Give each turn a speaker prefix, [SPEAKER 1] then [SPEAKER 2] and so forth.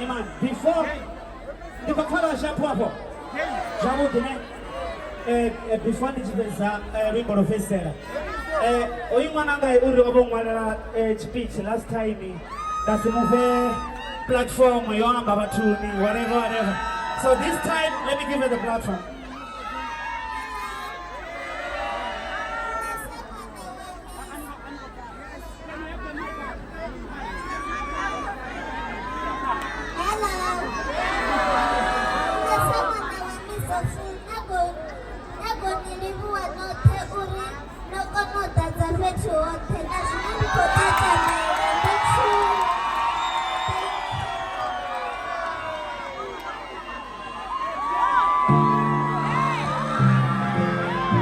[SPEAKER 1] Iman, before the Bakara Shapo, Jamudine, before the Rimbo of Fessera. Oyumananga Uru speech last time, that's the movie platform, Yoanga Batuni, whatever. So this time, let me give you the platform.